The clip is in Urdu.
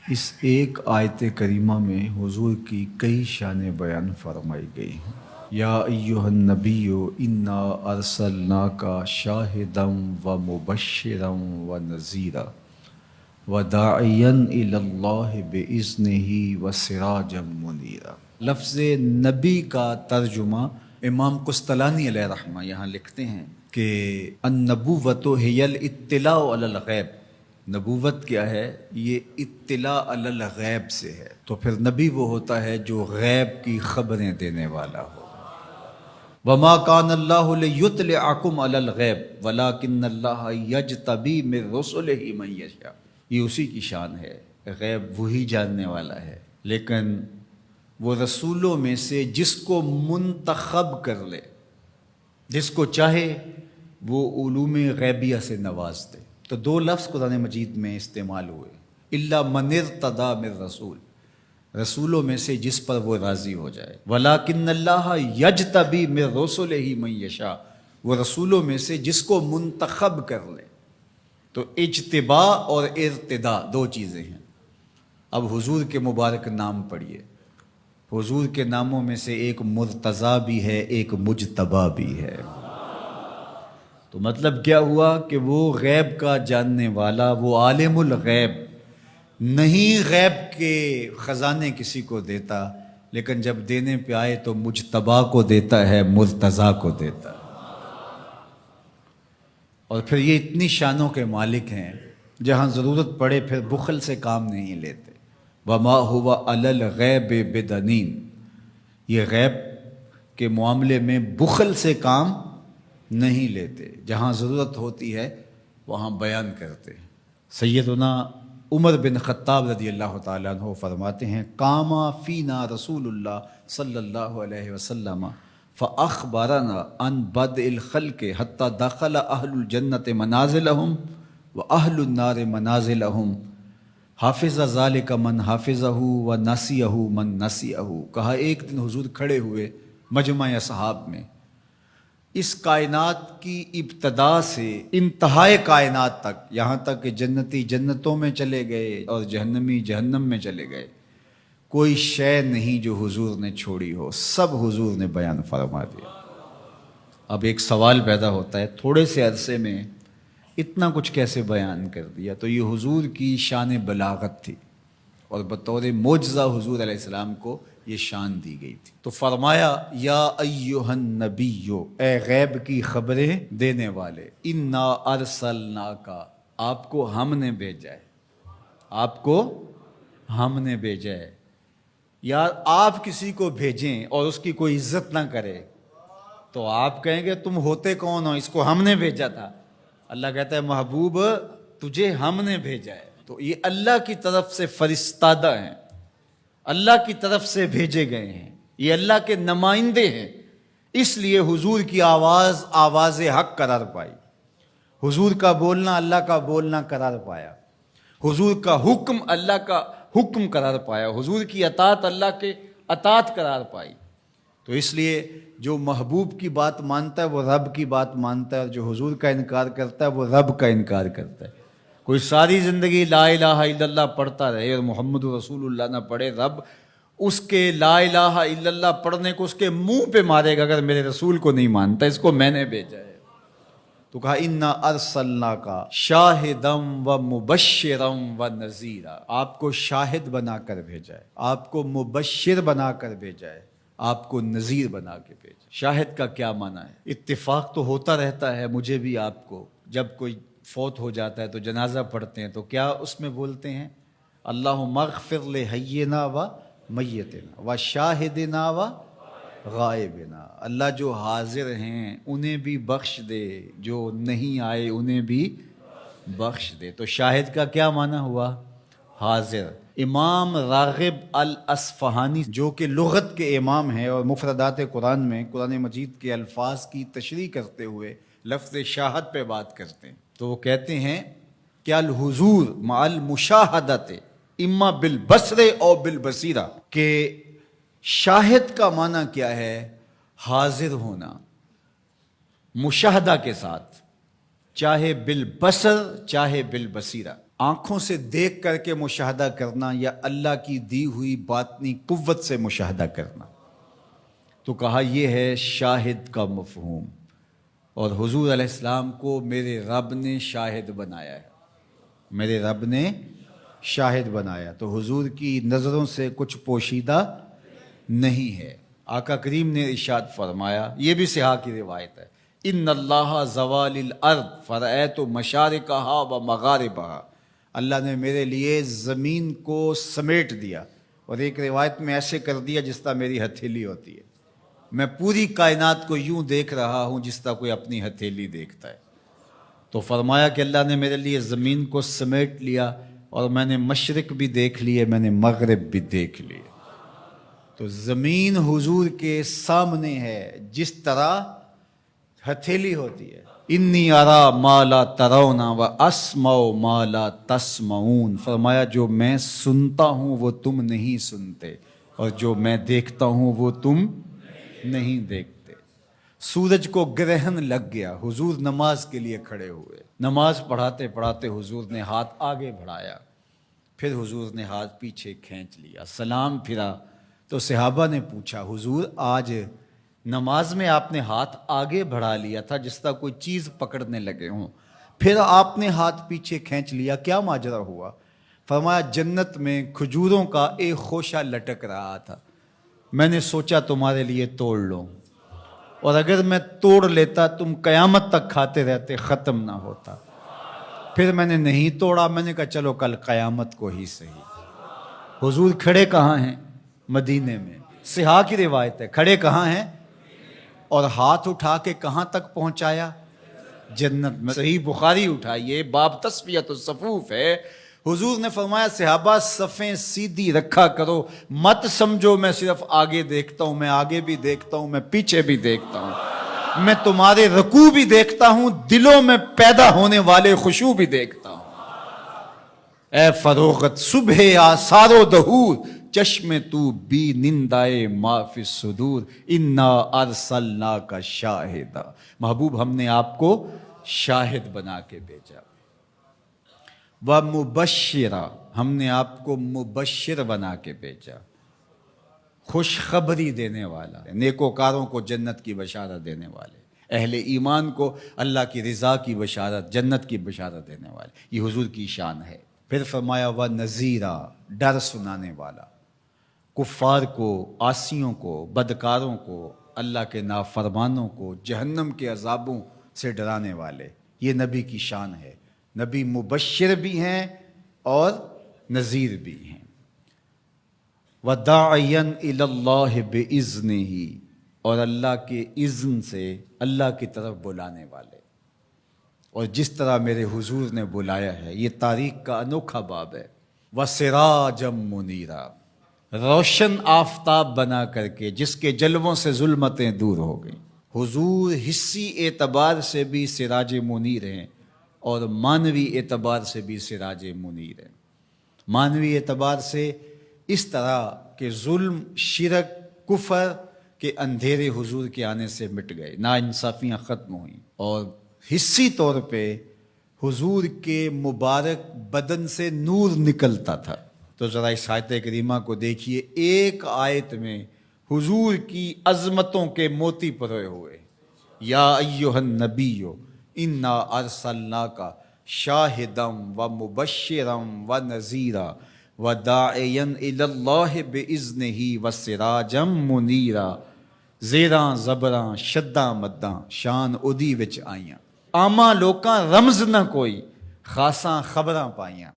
اس ایک آیت کریمہ میں حضور کی کئی شانیں بیان فرمائی گئی ہیں۔ یا ایہا النبی انا ارسلناک شاہدا و مبشرا و نذیرا وداعیا الی اللہ باذنہ و سراجا منیرا۔ لفظ نبی کا ترجمہ امام قسطلانی علیہ رحمہ یہاں لکھتے ہیں کہ النبوۃ ہی الاطلاع علی الغیب۔ نبوت کیا ہے؟ یہ اطلاع علی الغیب سے ہے، تو پھر نبی وہ ہوتا ہے جو غیب کی خبریں دینے والا ہو۔ وما کان اللہ لیطلعکم علی الغیب ولکن اللہ یجتبی من رسلہ من یشاء۔ یہ اسی کی شان ہے، غیب وہی جاننے والا ہے، لیکن وہ رسولوں میں سے جس کو منتخب کر لے، جس کو چاہے وہ علوم غیبیہ سے نواز دے۔ تو دو لفظ قرآن مجید میں استعمال ہوئے، الا من ارتضی من رسول، رسولوں میں سے جس پر وہ راضی ہو جائے، ولیکن اللہ یجتبی من رسلہ من یشاء، وہ رسولوں میں سے جس کو منتخب کر لے۔ تو اجتباء اور ارتداء دو چیزیں ہیں۔ اب حضور کے مبارک نام پڑھیے، حضور کے ناموں میں سے ایک مرتضیٰ بھی ہے، ایک مجتبیٰ بھی ہے۔ تو مطلب کیا ہوا کہ وہ غیب کا جاننے والا، وہ عالم الغیب نہیں، غیب کے خزانے کسی کو دیتا، لیکن جب دینے پہ آئے تو مجتبیٰ کو دیتا ہے، مرتضیٰ کو دیتا ہے۔ اور پھر یہ اتنی شانوں کے مالک ہیں، جہاں ضرورت پڑے پھر بخل سے کام نہیں لیتے۔ وما هو علی الغیب بدنین، یہ غیب کے معاملے میں بخل سے کام نہیں لیتے، جہاں ضرورت ہوتی ہے وہاں بیان کرتے ہیں۔ سیدنا عمر بن خطاب رضی اللہ تعالیٰ عنہ فرماتے ہیں، قاما فینا رسول اللہ صلی اللہ علیہ وسلم فاخبرنا عن بدء الخلق حتی دخل اہل الجنت منازلہم واہل النار منازلہم، حافظ ذالک من حافظہ و نسیہ من نسیہ۔ کہا ایک دن حضور کھڑے ہوئے مجمع اصحاب میں، اس کائنات کی ابتدا سے انتہائے کائنات تک، یہاں تک کہ جنتی جنتوں میں چلے گئے اور جہنمی جہنم میں چلے گئے، کوئی شے نہیں جو حضور نے چھوڑی ہو، سب حضور نے بیان فرما دیا۔ اب ایک سوال پیدا ہوتا ہے، تھوڑے سے عرصے میں اتنا کچھ کیسے بیان کر دیا؟ تو یہ حضور کی شان بلاغت تھی، اور بطور معجزہ حضور علیہ السلام کو یہ شان دی گئی تھی۔ تو فرمایا، یا ایہا النبی، اے غیب کی خبریں دینے والے، انا ارسلناک، آپ کو ہم نے بھیجا ہے، آپ کو ہم نے بھیجا ہے۔ یار آپ کسی کو بھیجیں اور اس کی کوئی عزت نہ کرے تو آپ کہیں گے تم ہوتے کون ہو، اس کو ہم نے بھیجا تھا۔ اللہ کہتا ہے محبوب تجھے ہم نے بھیجا ہے۔ تو یہ اللہ کی طرف سے فرستادہ ہیں، اللہ کی طرف سے بھیجے گئے ہیں، یہ اللہ کے نمائندے ہیں، اس لیے حضور کی آواز آواز حق قرار پائی، حضور کا بولنا اللہ کا بولنا قرار پایا، حضور کا حکم اللہ کا حکم قرار پایا، حضور کی اطاعت اللہ کے اطاعت قرار پائی۔ تو اس لیے جو محبوب کی بات مانتا ہے وہ رب کی بات مانتا ہے، اور جو حضور کا انکار کرتا ہے وہ رب کا انکار کرتا ہے۔ کوئی ساری زندگی لا الہ الا اللہ پڑھتا رہے اور محمد رسول اللہ نہ پڑھے، رب اس کے لا الہ الا اللہ پڑھنے کو اس کے منہ پہ مارے گا اگر میرے رسول کو نہیں مانتا، اس کو میں نے بھیجا ہے۔ تو کہا انا ارسلناک شاہدا و مبشرا و نذیرا، آپ کو شاہد بنا کر بھیجا ہے، آپ کو مبشر بنا کر بھیجا ہے، آپ کو نذیر بنا کے بھیجا۔ شاہد کا کیا معنی ہے؟ اتفاق تو ہوتا رہتا ہے مجھے بھی آپ کو، جب کوئی فوت ہو جاتا ہے تو جنازہ پڑھتے ہیں تو کیا اس میں بولتے ہیں اللہم اغفر لحینا و میتنا و شاہدنا و غائبنا، اللہ جو حاضر ہیں انہیں بھی بخش دے، جو نہیں آئے انہیں بھی بخش دے۔ تو شاہد کا کیا معنی ہوا؟ حاضر۔ امام راغب الاصفہانی جو کہ لغت کے امام ہیں اور مفردات قرآن میں قرآن مجید کے الفاظ کی تشریح کرتے ہوئے لفظ شاہد پہ بات کرتے ہیں، تو وہ کہتے ہیں کہ الحضور مع المشاہدت اما بالبصر او بالبصیرہ، کہ شاہد کا معنی کیا ہے؟ حاضر ہونا مشاہدہ کے ساتھ، چاہے بالبصر چاہے بالبصیرہ۔ آنکھوں سے دیکھ کر کے مشاہدہ کرنا یا اللہ کی دی ہوئی باطنی قوت سے مشاہدہ کرنا؟ تو کہا یہ ہے شاہد کا مفہوم، اور حضور علیہ السلام کو میرے رب نے شاہد بنایا ہے، میرے رب نے شاہد بنایا، تو حضور کی نظروں سے کچھ پوشیدہ نہیں ہے۔ آقا کریم نے ارشاد فرمایا، یہ بھی صحاح کی روایت ہے، ان اللہ زوال الارض فرأیت مشارقہا و مغاربہا، اللہ نے میرے لیے زمین کو سمیٹ دیا، اور ایک روایت میں ایسے کر دیا جس طرح میری ہتھیلی ہوتی ہے، میں پوری کائنات کو یوں دیکھ رہا ہوں جس طرح کوئی اپنی ہتھیلی دیکھتا ہے۔ تو فرمایا کہ اللہ نے میرے لیے زمین کو سمیٹ لیا، اور میں نے مشرق بھی دیکھ لیے، میں نے مغرب بھی دیکھ لیے۔ تو زمین حضور کے سامنے ہے جس طرح ہتھیلی ہوتی ہے۔ انی ارا ما لا ترون و اسمع ما لا تسمعون، فرمایا جو میں سنتا ہوں وہ تم نہیں سنتے، اور جو میں دیکھتا ہوں وہ تم نہیں دیکھتے۔ سورج کو گرہن لگ گیا، حضور نماز کے لیے کھڑے ہوئے، نماز پڑھاتے پڑھاتے حضور نے ہاتھ آگے بڑھایا، پھر حضور نے ہاتھ پیچھے کھینچ لیا، سلام پھرا تو صحابہ نے پوچھا حضور آج نماز میں آپ نے ہاتھ آگے بڑھا لیا تھا جس طرح کوئی چیز پکڑنے لگے ہوں، پھر آپ نے ہاتھ پیچھے کھینچ لیا، کیا ماجرا ہوا؟ فرمایا جنت میں کھجوروں کا ایک خوشہ لٹک رہا تھا، میں نے سوچا تمہارے لیے توڑ لوں، اور اگر میں توڑ لیتا تم قیامت تک کھاتے رہتے، ختم نہ ہوتا، پھر میں نے نہیں توڑا، میں نے کہا چلو کل قیامت کو ہی صحیح۔ حضور کھڑے کہاں ہیں؟ مدینے میں، صحاح کی روایت ہے، کھڑے کہاں ہیں؟ اور ہاتھ اٹھا کے کہاں تک پہنچایا؟ جنت میں۔ صحیح بخاری اٹھائیے، باب تصفیۃ الصفوف ہے، حضور نے فرمایا صحابہ صفیں سیدھی رکھا کرو، مت سمجھو میں صرف آگے دیکھتا ہوں، میں آگے بھی دیکھتا ہوں، میں پیچھے بھی دیکھتا ہوں، میں تمہارے رکوع بھی دیکھتا ہوں، دلوں میں پیدا ہونے والے خشوع بھی دیکھتا ہوں۔ اے فروغت صبح آثار و دہور، چشم تو بی نندائے ما فی الصدور، انا ارسلناک شاہدا، محبوب ہم نے آپ کو شاہد بنا کے بھیجا، ومبشرا، ہم نے آپ کو مبشر بنا کے بھیجا، خوشخبری دینے والا، نیکوکاروں کو جنت کی بشارت دینے والے، اہل ایمان کو اللہ کی رضا کی بشارت، جنت کی بشارت دینے والے، یہ حضور کی شان ہے۔ پھر فرمایا وَنَذِيرًا، ڈر سنانے والا، کفار کو، عاصیوں کو، بدکاروں کو، اللہ کے نافرمانوں کو جہنم کے عذابوں سے ڈرانے والے، یہ نبی کی شان ہے۔ نبی مبشر بھی ہیں اور نذیر بھی ہیں۔ وَدَاعِيًا إِلَى اللَّهِ بِإِذْنِهِ، اور اللہ کے اذن سے اللہ کی طرف بلانے والے، اور جس طرح میرے حضور نے بلایا ہے، یہ تاریخ کا انوکھا باب ہے۔ وَسِرَاجًا مُنِيرًا، روشن آفتاب بنا کر کے جس کے جلووں سے ظلمتیں دور ہو گئیں۔ حضور حصی اعتبار سے بھی سراج منیر ہیں، اور معنوی اعتبار سے بھی سراج منیر ہیں۔ معنوی اعتبار سے اس طرح کہ ظلم، شرک، کفر کے اندھیرے حضور کے آنے سے مٹ گئے، ناانصافیاں ختم ہوئیں، اور حصی طور پہ حضور کے مبارک بدن سے نور نکلتا تھا۔ تو ذرا اس آیت کریمہ کو دیکھیے، ایک آیت میں حضور کی عظمتوں کے موتی پروئے ہوئے۔ یا ایھا النبی انا ارسلناک شاہدا ومبشرا ونذیرا وداعیا الی اللہ باذنہ وسراجا منیرا، زیراں زبراں شداں مداں شان اودی وچ آئیاں، عاماں لوکاں رمز نہ کوئی، خاصاں خبراں پائیاں۔